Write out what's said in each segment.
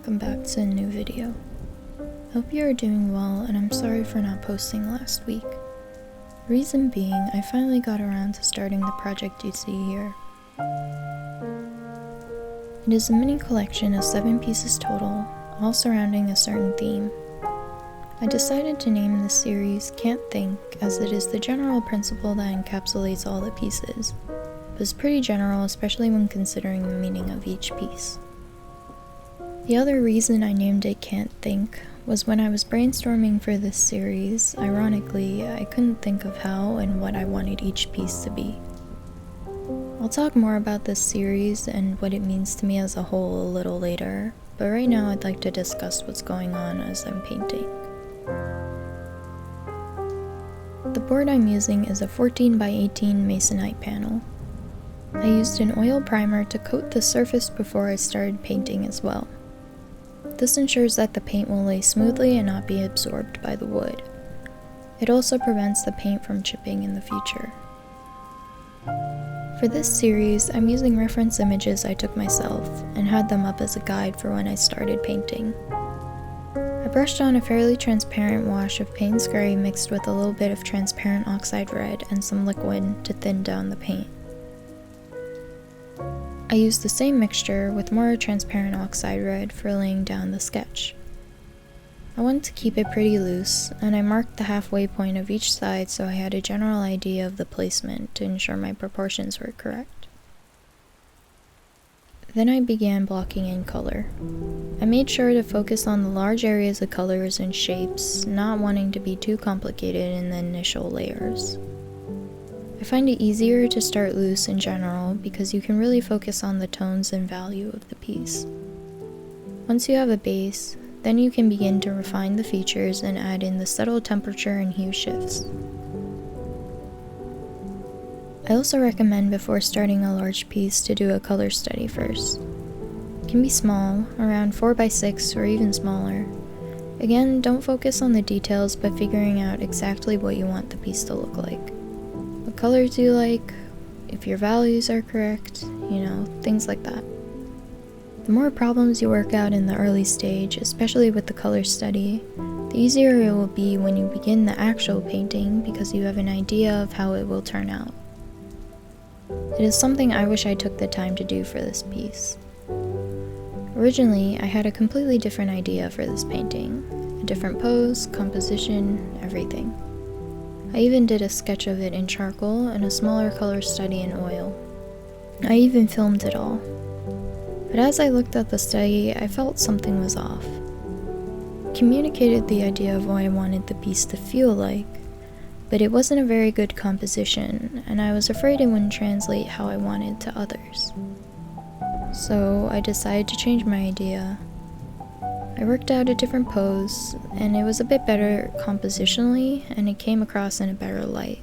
welcome back to a new video. Hope you are doing well, and I'm sorry for not posting last week. Reason being, I finally got around to starting the project you see here. It is a mini collection of 7 pieces total, all surrounding a certain theme. I decided to name this series Can't Think, as it is the general principle that encapsulates all the pieces, but it's pretty general, especially when considering the meaning of each piece. The other reason I named it Can't Think was when I was brainstorming for this series, ironically, I couldn't think of how and what I wanted each piece to be. I'll talk more about this series and what it means to me as a whole a little later, but right now I'd like to discuss what's going on as I'm painting. The board I'm using is a 14 by 18 masonite panel. I used an oil primer to coat the surface before I started painting as well. This ensures that the paint will lay smoothly and not be absorbed by the wood. It also prevents the paint from chipping in the future. For this series, I'm using reference images I took myself and had them up as a guide for when I started painting. I brushed on a fairly transparent wash of Paynes gray mixed with a little bit of transparent oxide red and some liquid to thin down the paint. I used the same mixture with more transparent oxide red for laying down the sketch. I wanted to keep it pretty loose, and I marked the halfway point of each side so I had a general idea of the placement to ensure my proportions were correct. Then I began blocking in color. I made sure to focus on the large areas of colors and shapes, not wanting to be too complicated in the initial layers. I find it easier to start loose in general because you can really focus on the tones and value of the piece. Once you have a base, then you can begin to refine the features and add in the subtle temperature and hue shifts. I also recommend before starting a large piece to do a color study first. It can be small, around 4 by 6 or even smaller. Again, don't focus on the details but figuring out exactly what you want the piece to look like. What colors you like, if your values are correct, things like that. The more problems you work out in the early stage, especially with the color study, the easier it will be when you begin the actual painting because you have an idea of how it will turn out. It is something I wish I took the time to do for this piece. Originally, I had a completely different idea for this painting, a different pose, composition, everything. I even did a sketch of it in charcoal and a smaller color study in oil. I even filmed it all. But as I looked at the study, I felt something was off. I communicated the idea of what I wanted the piece to feel like, but it wasn't a very good composition, and I was afraid it wouldn't translate how I wanted to others. So I decided to change my idea. I worked out a different pose, and it was a bit better compositionally, and it came across in a better light.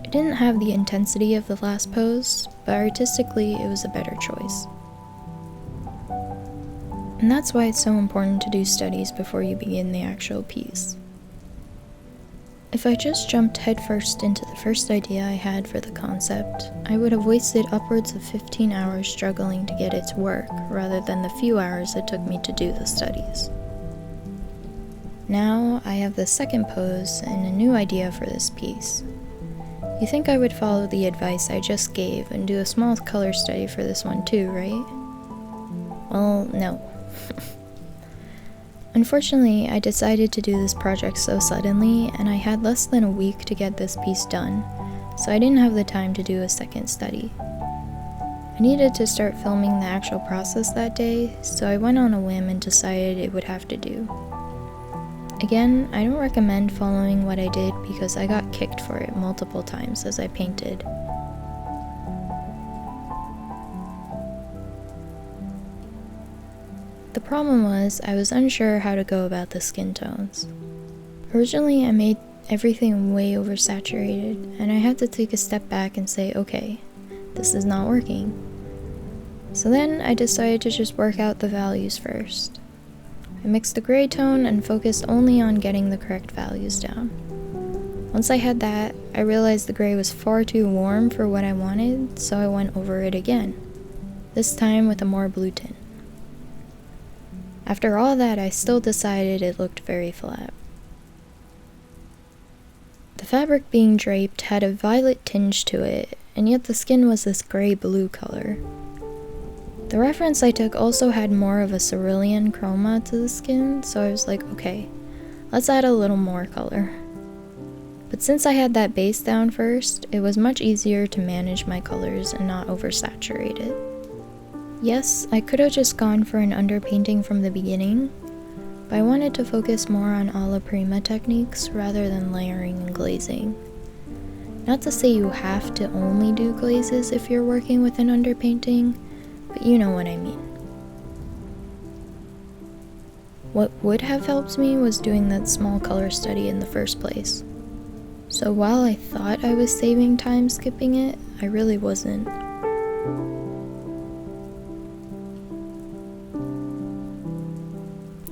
It didn't have the intensity of the last pose, but artistically it was a better choice. And that's why it's so important to do studies before you begin the actual piece. If I just jumped headfirst into the first idea I had for the concept, I would have wasted upwards of 15 hours struggling to get it to work, rather than the few hours it took me to do the studies. Now, I have the second pose and a new idea for this piece. You think I would follow the advice I just gave and do a small color study for this one too, right? Well, no. Unfortunately, I decided to do this project so suddenly, and I had less than a week to get this piece done, so I didn't have the time to do a second study. I needed to start filming the actual process that day, so I went on a whim and decided it would have to do. Again, I don't recommend following what I did because I got kicked for it multiple times as I painted. The problem was, I was unsure how to go about the skin tones. Originally, I made everything way oversaturated, and I had to take a step back and say, okay, this is not working. So then I decided to just work out the values first. I mixed the gray tone and focused only on getting the correct values down. Once I had that, I realized the gray was far too warm for what I wanted, so I went over it again, this time with a more blue tint. After all that, I still decided it looked very flat. The fabric being draped had a violet tinge to it, and yet the skin was this gray-blue color. The reference I took also had more of a cerulean chroma to the skin, so I was like, okay, let's add a little more color. But since I had that base down first, it was much easier to manage my colors and not oversaturate it. Yes, I could have just gone for an underpainting from the beginning, but I wanted to focus more on alla prima techniques rather than layering and glazing. Not to say you have to only do glazes if you're working with an underpainting, but you know what I mean. What would have helped me was doing that small color study in the first place. So while I thought I was saving time skipping it, I really wasn't.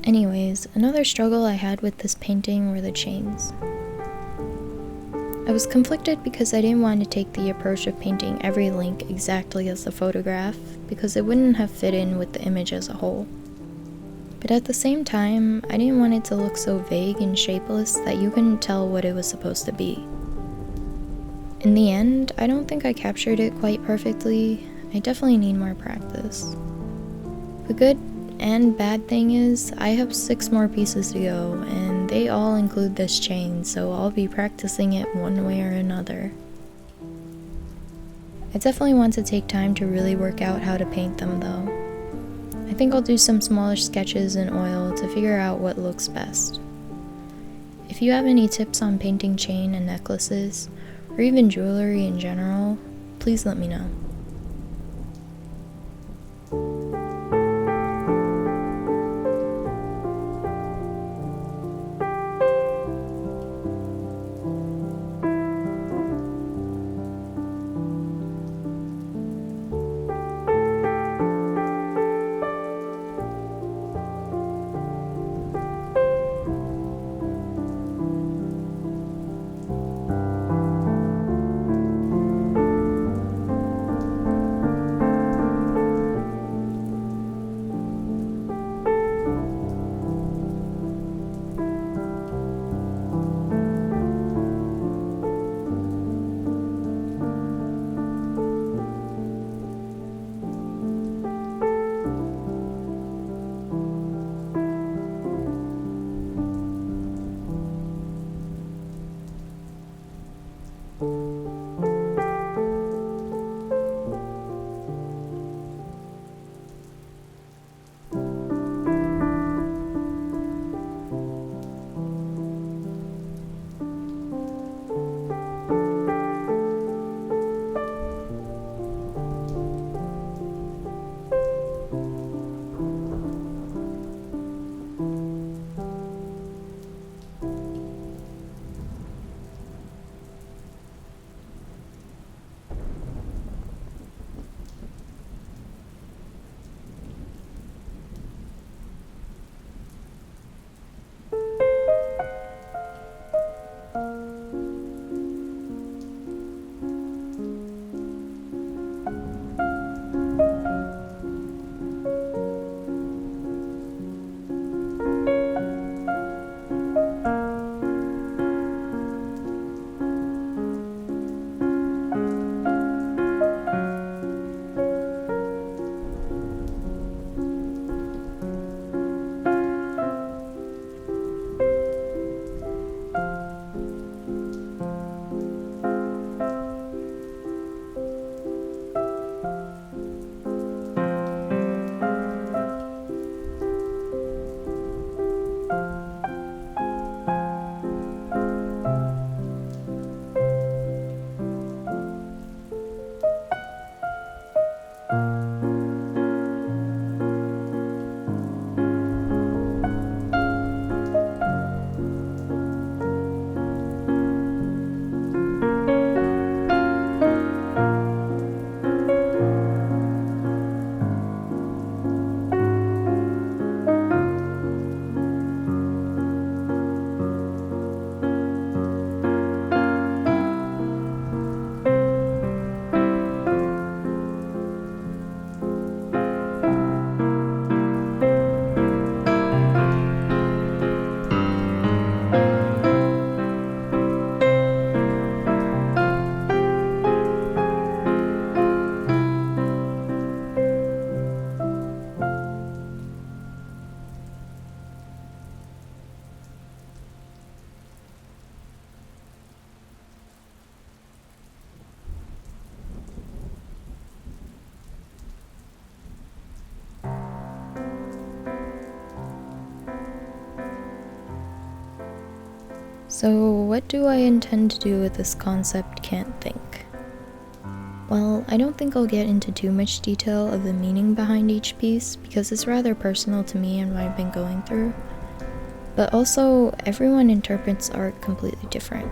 Anyways, another struggle I had with this painting were the chains. I was conflicted because I didn't want to take the approach of painting every link exactly as the photograph, because it wouldn't have fit in with the image as a whole. But at the same time, I didn't want it to look so vague and shapeless that you couldn't tell what it was supposed to be. In the end, I don't think I captured it quite perfectly. I definitely need more practice. The good and bad thing is, I have 6 more pieces to go, and they all include this chain, so I'll be practicing it one way or another. I definitely want to take time to really work out how to paint them though. I think I'll do some smaller sketches in oil to figure out what looks best. If you have any tips on painting chain and necklaces, or even jewelry in general, please let me know. So what do I intend to do with this concept can't think? Well, I don't think I'll get into too much detail of the meaning behind each piece because it's rather personal to me and what I've been going through. But also, everyone interprets art completely different.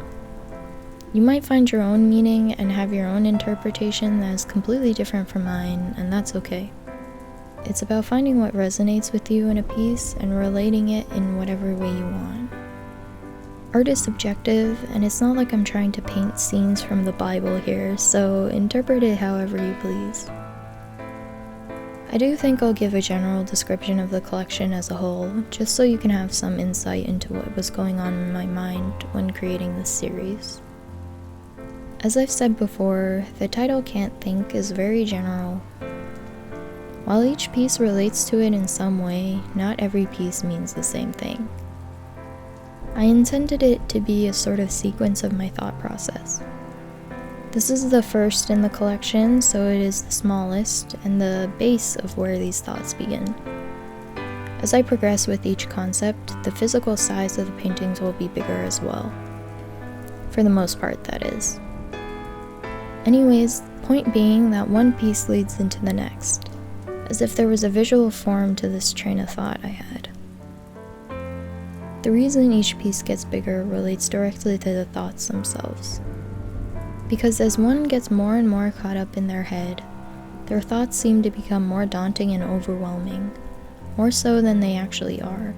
You might find your own meaning and have your own interpretation that is completely different from mine, and that's okay. It's about finding what resonates with you in a piece and relating it in whatever way you want. Art is subjective, and it's not like I'm trying to paint scenes from the Bible here, so interpret it however you please. I do think I'll give a general description of the collection as a whole, just so you can have some insight into what was going on in my mind when creating this series. As I've said before, the title Can't Think is very general. While each piece relates to it in some way, not every piece means the same thing. I intended it to be a sort of sequence of my thought process. This is the first in the collection, so it is the smallest and the base of where these thoughts begin. As I progress with each concept, the physical size of the paintings will be bigger as well. For the most part, that is. Anyways, point being that one piece leads into the next, as if there was a visual form to this train of thought I had. The reason each piece gets bigger relates directly to the thoughts themselves. Because as one gets more and more caught up in their head, their thoughts seem to become more daunting and overwhelming, more so than they actually are.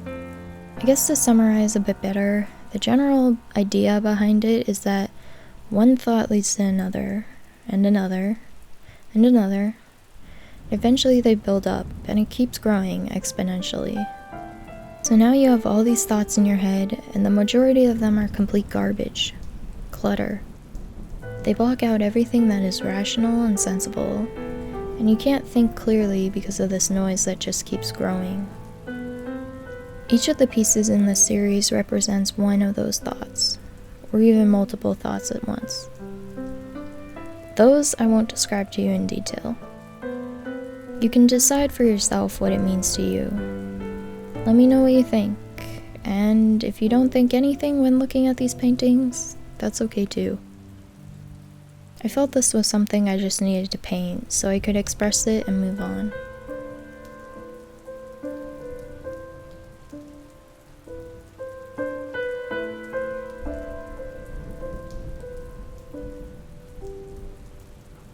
I guess to summarize a bit better, the general idea behind it is that one thought leads to another, and another, and another. Eventually they build up, and it keeps growing exponentially. So now you have all these thoughts in your head, and the majority of them are complete garbage. Clutter. They block out everything that is rational and sensible, and you can't think clearly because of this noise that just keeps growing. Each of the pieces in this series represents one of those thoughts, or even multiple thoughts at once. Those I won't describe to you in detail. You can decide for yourself what it means to you. Let me know what you think, and if you don't think anything when looking at these paintings, that's okay too. I felt this was something I just needed to paint so I could express it and move on.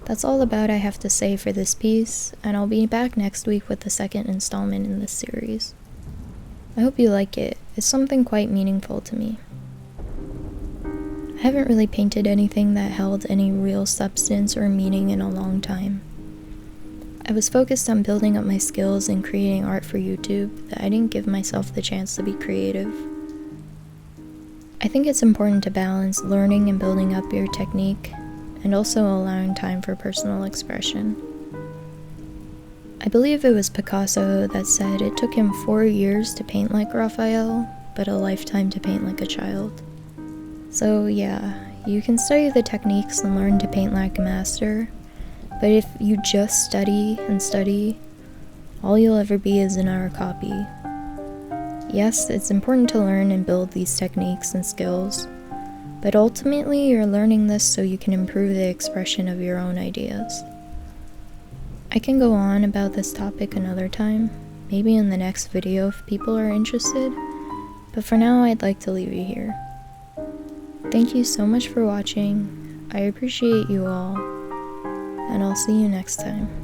That's all about I have to say for this piece, and I'll be back next week with the second installment in this series. I hope you like it. It's something quite meaningful to me. I haven't really painted anything that held any real substance or meaning in a long time. I was focused on building up my skills and creating art for YouTube that I didn't give myself the chance to be creative. I think it's important to balance learning and building up your technique, and also allowing time for personal expression. I believe it was Picasso that said it took him 4 years to paint like Raphael, but a lifetime to paint like a child. So yeah, you can study the techniques and learn to paint like a master, but if you just study and study, all you'll ever be is another copy. Yes, it's important to learn and build these techniques and skills, but ultimately you're learning this so you can improve the expression of your own ideas. I can go on about this topic another time, maybe in the next video if people are interested, but for now I'd like to leave you here. Thank you so much for watching, I appreciate you all, and I'll see you next time.